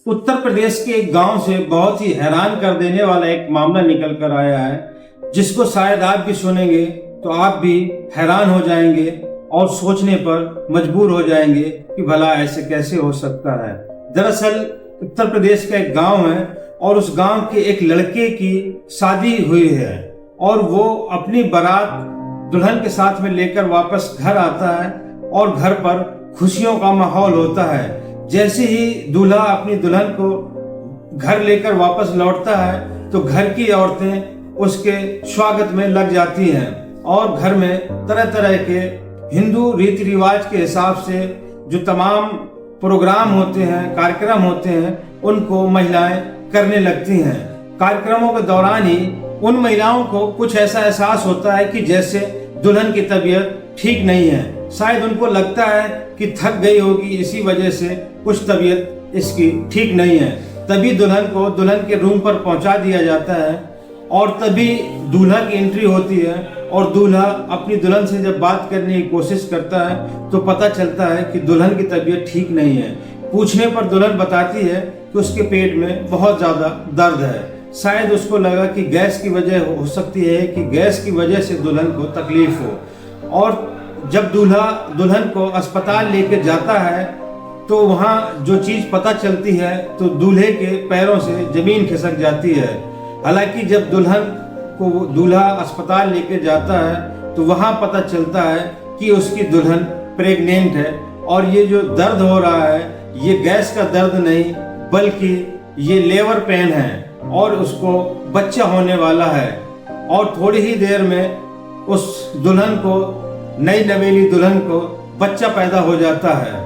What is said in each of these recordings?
उत्तर प्रदेश के एक गांव से बहुत ही हैरान कर देने वाला एक मामला निकल कर आया है, जिसको शायद आप भी सुनेंगे तो आप भी हैरान हो जाएंगे और सोचने पर मजबूर हो जाएंगे कि भला ऐसे कैसे हो सकता है। दरअसल उत्तर प्रदेश का एक गांव है और उस गांव के एक लड़के की शादी हुई है और वो अपनी बारात दुल्हन के साथ में लेकर वापस घर आता है और घर पर खुशियों का माहौल होता है। जैसे ही दूल्हा अपनी दुल्हन को घर लेकर वापस लौटता है तो घर की औरतें उसके स्वागत में लग जाती हैं और घर में तरह तरह के हिंदू रीति रिवाज के हिसाब से जो तमाम प्रोग्राम होते हैं, कार्यक्रम होते हैं, उनको महिलाएं करने लगती हैं। कार्यक्रमों के दौरान ही उन महिलाओं को कुछ ऐसा एहसास होता है कि जैसे दुल्हन की तबीयत ठीक नहीं है। शायद उनको लगता है कि थक गई होगी, इसी वजह से कुछ तबीयत इसकी ठीक नहीं है। तभी दुल्हन को दुल्हन के रूम पर पहुंचा दिया जाता है और तभी दूल्हा की एंट्री होती है और दूल्हा अपनी दुल्हन से जब बात करने की कोशिश करता है तो पता चलता है कि दुल्हन की तबीयत ठीक नहीं है। पूछने पर दुल्हन बताती है कि उसके पेट में बहुत ज़्यादा दर्द है। शायद उसको लगा कि गैस की वजह हो सकती है कि गैस की वजह से दुल्हन को तकलीफ हो। और जब दूल्हा दुल्हन को अस्पताल लेके जाता है तो वहाँ जो चीज़ पता चलती है तो दूल्हे के पैरों से ज़मीन खिसक जाती है। हालांकि जब दुल्हन को दूल्हा अस्पताल लेके जाता है तो वहाँ पता चलता है कि उसकी दुल्हन प्रेग्नेंट है और ये जो दर्द हो रहा है ये गैस का दर्द नहीं बल्कि ये लेबर पेन है और उसको बच्चा होने वाला है। और थोड़ी ही देर में उस दुल्हन को, नई नवेली दुल्हन को बच्चा पैदा हो जाता है।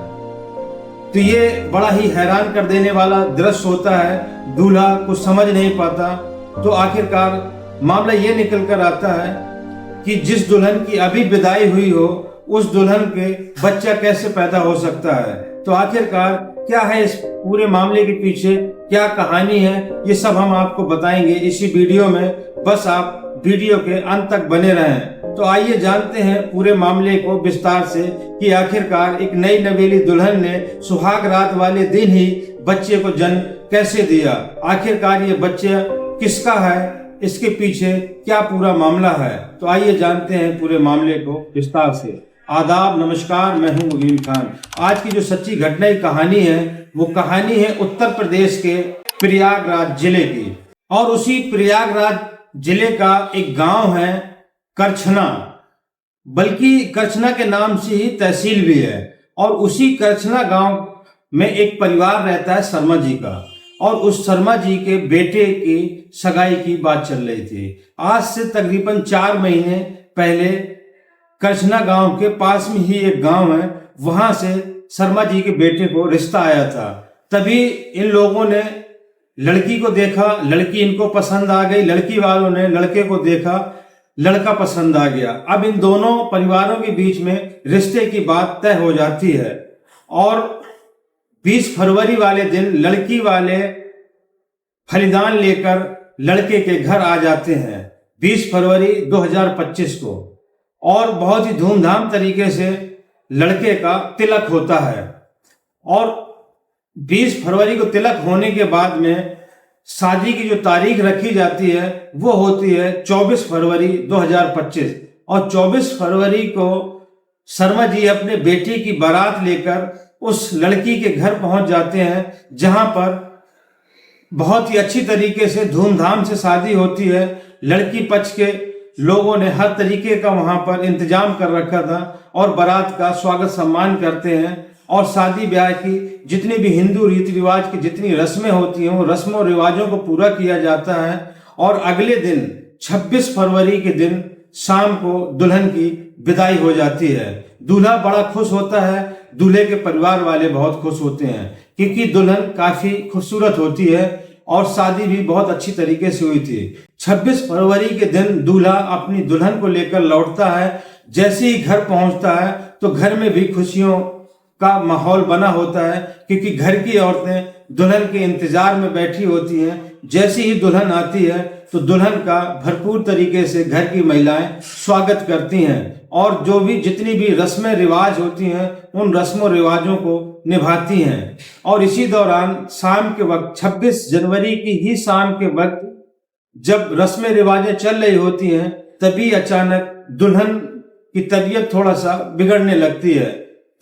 तो ये बड़ा ही हैरान कर देने वाला दृश्य होता है। दूल्हा कुछ समझ नहीं पाता तो आखिरकार मामला ये निकल कर आता है कि जिस दुल्हन की अभी विदाई हुई हो उस दुल्हन के बच्चा कैसे पैदा हो सकता है। तो आखिरकार क्या है इस पूरे मामले के पीछे, क्या कहानी है, ये सब हम आपको बताएंगे इसी वीडियो में। बस आप वीडियो के अंत तक बने रहें। तो आइए जानते हैं पूरे मामले को विस्तार से कि आखिरकार एक नई नवेली दुल्हन ने सुहाग रात वाले दिन ही बच्चे को जन्म कैसे दिया। आखिरकार ये बच्चा किसका है, इसके पीछे क्या पूरा मामला है। तो आइए जानते हैं पूरे मामले को विस्तार से। आदाब, नमस्कार, मैं हूं मुबीन खान। आज की जो सच्ची घटना की कहानी है वो कहानी है उत्तर प्रदेश के प्रयागराज जिले की। और उसी प्रयागराज जिले का एक गांव है करछना, बल्कि करछना के नाम से ही तहसील भी है। और उसी करछना गांव में एक परिवार रहता है शर्मा जी का और उस शर्मा जी के बेटे की सगाई की बात चल रही थी। आज से तकरीबन 4 महीने पहले करछना गांव के पास में ही एक गांव है, वहां से शर्मा जी के बेटे को रिश्ता आया था। तभी इन लोगों ने लड़की को देखा, लड़की इनको पसंद आ गई, लड़की वालों ने लड़के को देखा, लड़का पसंद आ गया। अब इन दोनों परिवारों के बीच में रिश्ते की बात तय हो जाती है और 20 फरवरी वाले दिन लड़की वाले फलिदान लेकर लड़के के घर आ जाते हैं 20 फरवरी 2025 को। और बहुत ही धूमधाम तरीके से लड़के का तिलक होता है और 20 फरवरी को तिलक होने के बाद में शादी की जो तारीख रखी जाती है वो होती है 24 फरवरी 2025। और 24 फरवरी को शर्मा जी अपने बेटी की बारात लेकर उस लड़की के घर पहुंच जाते हैं, जहां पर बहुत ही अच्छी तरीके से धूमधाम से शादी होती है। लड़की पक्ष के लोगों ने हर तरीके का वहां पर इंतजाम कर रखा था और बारात का स्वागत सम्मान करते हैं और शादी ब्याह की जितनी भी हिंदू रीति रिवाज की जितनी रस्में होती हैं वो रस्मों रिवाजों को पूरा किया जाता है। और अगले दिन 26 फरवरी के दिन शाम को दुल्हन की विदाई हो जाती है। दूल्हा बड़ा खुश होता है, दूल्हे के परिवार वाले बहुत खुश होते हैं क्योंकि दुल्हन काफी खूबसूरत होती है और शादी भी बहुत अच्छी तरीके से हुई थी। 26 फरवरी के दिन दूल्हा अपनी दुल्हन को लेकर लौटता है। जैसे ही घर पहुंचता है तो घर में भी खुशियों का माहौल बना होता है क्योंकि घर की औरतें दुल्हन के इंतजार में बैठी होती हैं। जैसे ही दुल्हन आती है तो दुल्हन का भरपूर तरीके से घर की महिलाएं स्वागत करती हैं और जो भी जितनी भी रस्में रिवाज होती हैं उन रस्मों रिवाजों को निभाती हैं। और इसी दौरान शाम के वक्त 26 जनवरी की ही शाम के वक्त जब रस्में रिवाजें चल रही होती हैं तभी अचानक दुल्हन की तबीयत थोड़ा सा बिगड़ने लगती है।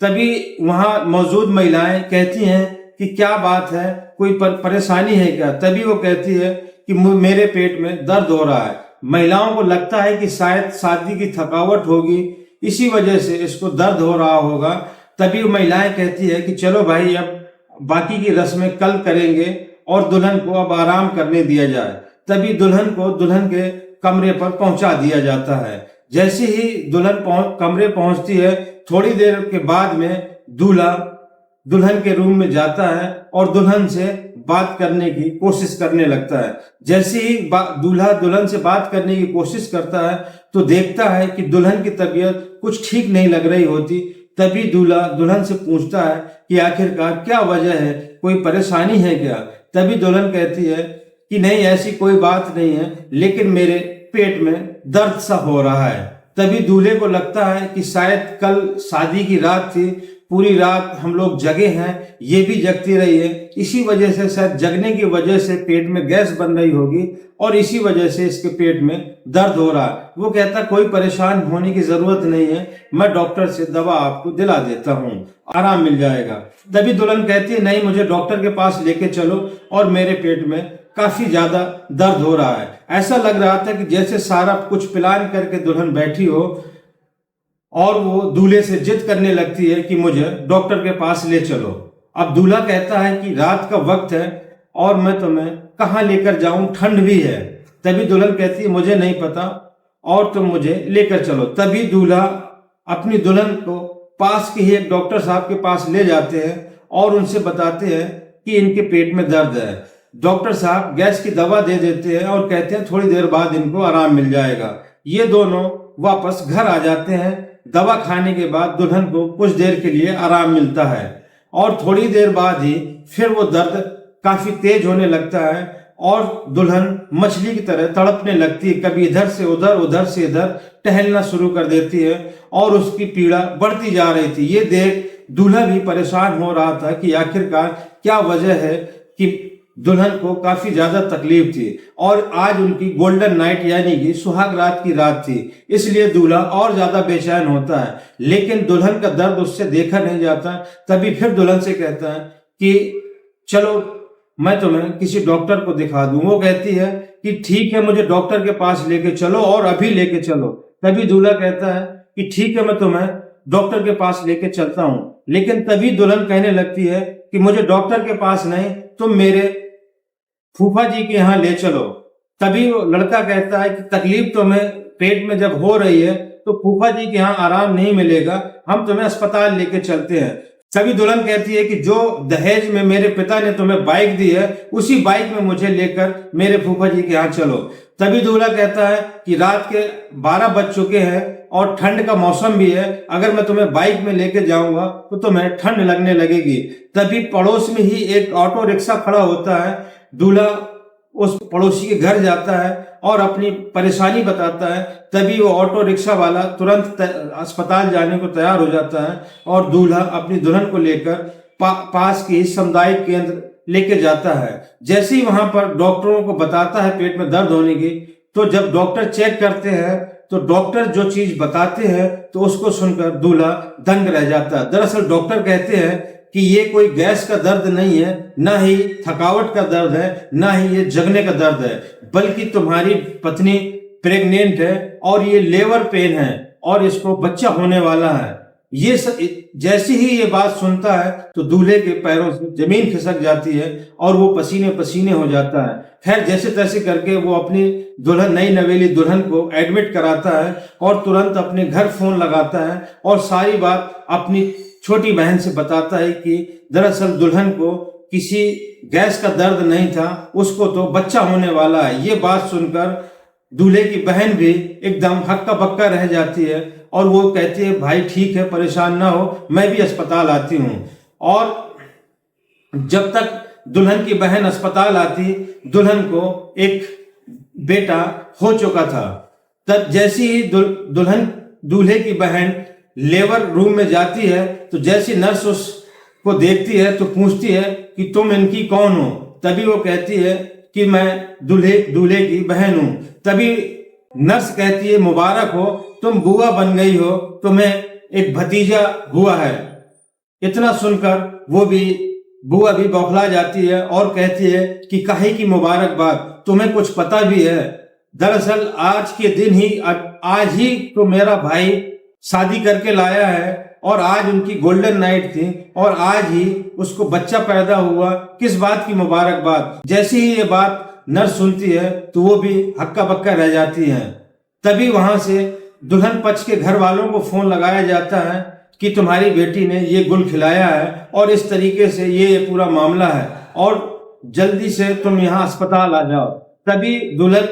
तभी वहां मौजूद महिलाएं कहती हैं कि क्या बात है, कोई परेशानी है क्या? तभी वो कहती है कि मेरे पेट में दर्द हो रहा है। महिलाओं को लगता है कि शायद शादी की थकावट होगी, इसी वजह से इसको दर्द हो रहा होगा। तभी वो महिलाएं कहती है कि चलो भाई अब बाकी की रस्में कल करेंगे और दुल्हन को अब आराम करने दिया जाए। तभी दुल्हन को दुल्हन के कमरे पर पहुंचा दिया जाता है। जैसे ही दुल्हन कमरे पहुंचती है, थोड़ी देर के बाद में दूल्हा दुल्हन के रूम में जाता है और दुल्हन से बात करने की कोशिश करने लगता है। जैसे ही दूल्हा दुल्हन से बात करने की कोशिश करता है तो देखता है कि दुल्हन की तबीयत कुछ ठीक नहीं लग रही होती। तभी दूल्हा दुल्हन से पूछता है कि आखिरकार क्या वजह है, कोई परेशानी है क्या? तभी दुल्हन कहती है कि नहीं, ऐसी कोई बात नहीं है, लेकिन मेरे पेट में दर्द सा हो रहा है। तभी दूल्हे को लगता है कि शायद कल शादी की रात थी, पूरी रात हम लोग जगे हैं, ये भी जगती रही है, इसी वजह से शायद जगने की वजह से पेट में गैस बन रही होगी और इसी वजह से इसके पेट में दर्द हो रहा है। वो कहता कोई परेशान होने की जरूरत नहीं है, मैं डॉक्टर से दवा आपको दिला देता हूँ, आराम मिल जाएगा। तभी दुल्हन कहती है नहीं, मुझे डॉक्टर के पास लेके चलो और मेरे पेट में काफी ज्यादा दर्द हो रहा है। ऐसा लग रहा था कि जैसे सारा कुछ प्लान करके दुल्हन बैठी हो और वो दूल्हे से जिद करने लगती है कि मुझे डॉक्टर के पास ले चलो। अब दूल्हा कहता है कि रात का वक्त है और मैं तुम्हें कहाँ लेकर जाऊं, ठंड भी है। तभी दुल्हन कहती है मुझे नहीं पता और तुम मुझे लेकर चलो। तभी दूल्हा अपनी दुल्हन को पास के ही एक डॉक्टर साहब के पास ले जाते हैं और उनसे बताते हैं कि इनके पेट में दर्द है। डॉक्टर साहब गैस की दवा दे देते हैं और कहते हैं थोड़ी देर बाद इनको आराम मिल जाएगा। ये दोनों वापस घर आ जाते हैं। दवा खाने के बाद दुल्हन को कुछ देर के लिए आराम मिलता है और थोड़ी देर बाद ही फिर वो दर्द काफी तेज होने लगता है और दुल्हन मछली की तरह तड़पने लगती है। कभी इधर से उधर, उधर से इधर टहलना शुरू कर देती है और उसकी पीड़ा बढ़ती जा रही थी। ये देख दूल्हा भी परेशान हो रहा था कि आखिरकार क्या वजह है कि दुल्हन को काफी ज्यादा तकलीफ थी और आज उनकी गोल्डन नाइट यानी कि सुहाग रात की रात थी, इसलिए दूल्हा और ज्यादा बेचैन होता है। लेकिन दुल्हन का दर्द उससे देखा नहीं जाता। तभी फिर दुल्हन से कहता है कि चलो मैं तुम्हें किसी डॉक्टर को दिखा दूं। वो कहती है कि ठीक है, मुझे डॉक्टर के पास लेके चलो और अभी लेके चलो। तभी दूल्हा कहता है कि ठीक है, मैं तुम्हें डॉक्टर के पास लेके चलता हूं। लेकिन तभी दुल्हन कहने लगती है कि मुझे डॉक्टर के पास नहीं, तुम मेरे फूफा जी के यहाँ ले चलो। तभी वो लड़का कहता है कि तकलीफ तुम्हें पेट में जब हो रही है तो फूफा जी के यहाँ आराम नहीं मिलेगा, हम तुम्हें अस्पताल लेके चलते हैं। तभी दुल्हन कहती है कि जो दहेज में मेरे पिता ने तुम्हें बाइक दी है उसी बाइक में मुझे लेकर मेरे फूफा जी के यहाँ चलो। तभी दूल्हा कहता है कि रात के 12 बज चुके हैं और ठंड का मौसम भी है, अगर मैं तुम्हें बाइक में लेके जाऊंगा तो तुम्हें ठंड लगने लगेगी। तभी पड़ोस में ही एक ऑटो रिक्शा खड़ा होता है। दूल्हा उस पड़ोसी के घर जाता है और अपनी परेशानी बताता है। तभी वो ऑटो रिक्शा वाला तुरंत अस्पताल जाने को तैयार हो जाता है और दूल्हा अपनी दुल्हन को लेकर पास के सामुदायिक केंद्र लेके जाता है। जैसे ही वहां पर डॉक्टरों को बताता है पेट में दर्द होने की, तो जब डॉक्टर चेक करते हैं तो डॉक्टर जो चीज बताते हैं तो उसको सुनकर दूल्हा दंग रह जाता है। दरअसल डॉक्टर कहते हैं कि ये कोई गैस का दर्द नहीं है, ना ही थकावट का दर्द है, ना ही ये जगने का दर्द है, बल्कि तुम्हारी पत्नी प्रेग्नेंट है और ये लेबर पेन है और इसको बच्चा होने वाला है। ये जैसे ही ये बात सुनता है तो दूल्हे के पैरों से जमीन खिसक जाती है और वो पसीने पसीने हो जाता है। खैर जैसे तैसे करके वो अपनी दुल्हन, नई नवेली दुल्हन को एडमिट कराता है और तुरंत अपने घर फोन लगाता है और सारी बात अपनी छोटी बहन से बताता है कि दरअसल दुल्हन को किसी गैस का दर्द नहीं था, उसको तो बच्चा होने वाला है। ये बात सुनकर दूल्हे की बहन भी एकदम हक्का बक्का रह जाती है और वो कहती है भाई ठीक है, परेशान ना हो, मैं भी अस्पताल आती हूँ। और जब तक दुल्हन की बहन अस्पताल आती, दुल्हन को एक बेटा हो चुका था। तब जैसी ही दुल्हन दूल्हे की बहन लेबर रूम में जाती है तो जैसी नर्स उसको देखती है तो पूछती है कि तुम इनकी कौन हो। तभी वो कहती है कि मैं दूल्हे की बहन हूं। तभी नर्स कहती है मुबारक हो, तुम बुआ बन गई हो, तुम्हें एक भतीजा हुआ है। इतना सुनकर बुआ भी बौखला जाती है और कहती है कि काहे की मुबारकबाद, तुम्हें कुछ पता भी है? दरअसल आज ही तो मेरा भाई शादी करके लाया है और आज उनकी गोल्डन नाइट थी और आज ही उसको बच्चा पैदा हुआ, किस बात की मुबारकबाद। जैसे ही ये बात नर्स सुनती है तो वो भी हक्का बक्का रह जाती है। तभी वहां से दुल्हन पक्ष के घर वालों को फोन लगाया जाता है कि तुम्हारी बेटी ने ये गुल खिलाया है और इस तरीके से ये पूरा मामला है और जल्दी से तुम यहाँ अस्पताल आ जाओ। तभी दुल्हन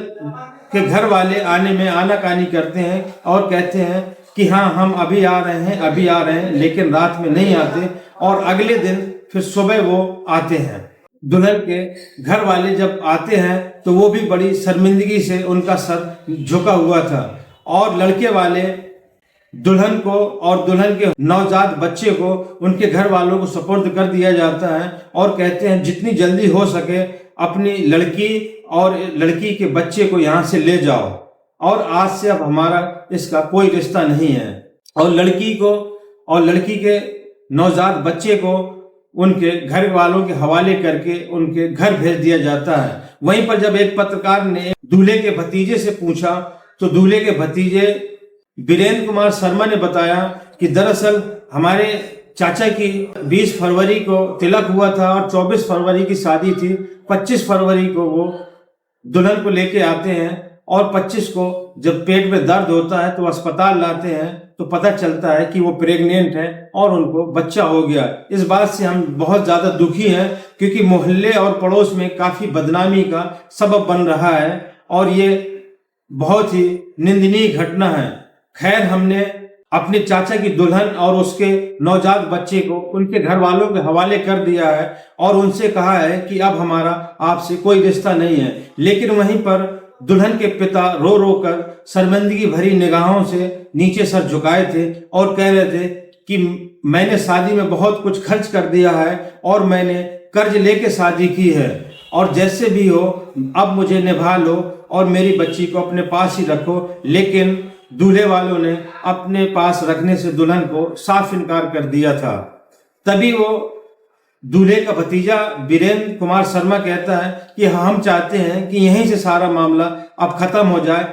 के घर वाले आने में आनाकानी करते हैं और कहते हैं कि हाँ हम अभी आ रहे हैं, लेकिन रात में नहीं आते और अगले दिन फिर सुबह वो आते हैं। दुल्हन के घर वाले जब आते हैं तो वो भी बड़ी शर्मिंदगी से उनका सर झुका हुआ था और लड़के वाले दुल्हन को और दुल्हन के नवजात बच्चे को उनके घर वालों को सुपुर्द कर दिया जाता है और कहते हैं जितनी जल्दी हो सके अपनी लड़की और लड़की के बच्चे को यहाँ से ले जाओ और आज से अब हमारा इसका कोई रिश्ता नहीं है। और लड़की को और लड़की के नवजात बच्चे को उनके घर वालों के हवाले करके उनके घर भेज दिया जाता है। वहीं पर जब एक पत्रकार ने दूल्हे के भतीजे से पूछा तो दूल्हे के भतीजे वीरेंद्र कुमार शर्मा ने बताया कि दरअसल हमारे चाचा की 20 फरवरी को तिलक हुआ था और 24 फरवरी की शादी थी। 25 फरवरी को वो दुल्हन को लेके आते हैं और 25 को जब पेट में दर्द होता है तो अस्पताल लाते हैं तो पता चलता है कि वो प्रेग्नेंट है और उनको बच्चा हो गया। इस बात से हम बहुत ज्यादा दुखी हैं क्योंकि मोहल्ले और पड़ोस में काफी बदनामी का सबब बन रहा है और ये बहुत ही निंदनीय घटना है। खैर, हमने अपने चाचा की दुल्हन और उसके नवजात बच्चे को उनके घर वालों के हवाले कर दिया है और उनसे कहा है कि अब हमारा आपसे कोई रिश्ता नहीं है। लेकिन वहीं पर दुल्हन के पिता रो रो कर शर्मिंदगी भरी निगाहों से नीचे सर झुकाए थे और कह रहे थे कि मैंने शादी में बहुत कुछ खर्च कर दिया है और मैंने कर्ज लेके शादी की है और जैसे भी हो अब मुझे निभा लो और मेरी बच्ची को अपने पास ही रखो। लेकिन दूल्हे वालों ने अपने पास रखने से दुल्हन को साफ इनकार कर दिया था। तभी वो दूल्हे का भतीजा वीरेंद्र कुमार शर्मा कहता है कि हम चाहते हैं कि यहीं से सारा मामला अब खत्म हो जाए,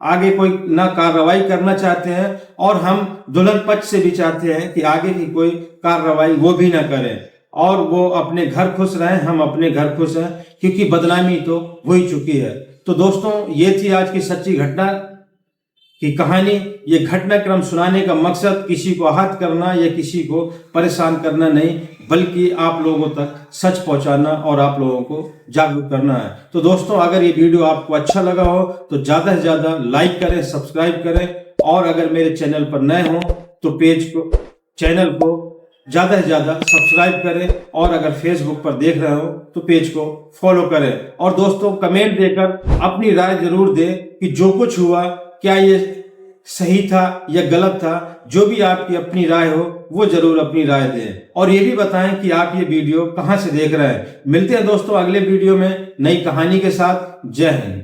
आगे कोई ना कार्रवाई करना चाहते हैं और हम दुल्हन पक्ष से भी चाहते हैं कि आगे की कोई कार्रवाई वो भी ना करें और वो अपने घर खुश रहें, हम अपने घर खुश हैं, क्योंकि बदनामी तो हो ही चुकी है। तो दोस्तों, ये थी आज की सच्ची घटना की कहानी। ये घटनाक्रम सुनाने का मकसद किसी को आहत करना या किसी को परेशान करना नहीं, बल्कि आप लोगों तक सच पहुंचाना और आप लोगों को जागरूक करना है। तो दोस्तों, अगर ये वीडियो आपको अच्छा लगा हो तो ज़्यादा से ज़्यादा लाइक करें, सब्सक्राइब करें और अगर मेरे चैनल पर नए हो तो चैनल को ज़्यादा से ज़्यादा सब्सक्राइब करें और अगर फेसबुक पर देख रहे हो तो पेज को फॉलो करें। और दोस्तों, कमेंट देकर अपनी राय जरूर दें कि जो कुछ हुआ क्या ये सही था या गलत था। जो भी आपकी अपनी राय हो वो जरूर अपनी राय दें और ये भी बताएं कि आप ये वीडियो कहां से देख रहे हैं। मिलते हैं दोस्तों अगले वीडियो में नई कहानी के साथ। जय हिंद।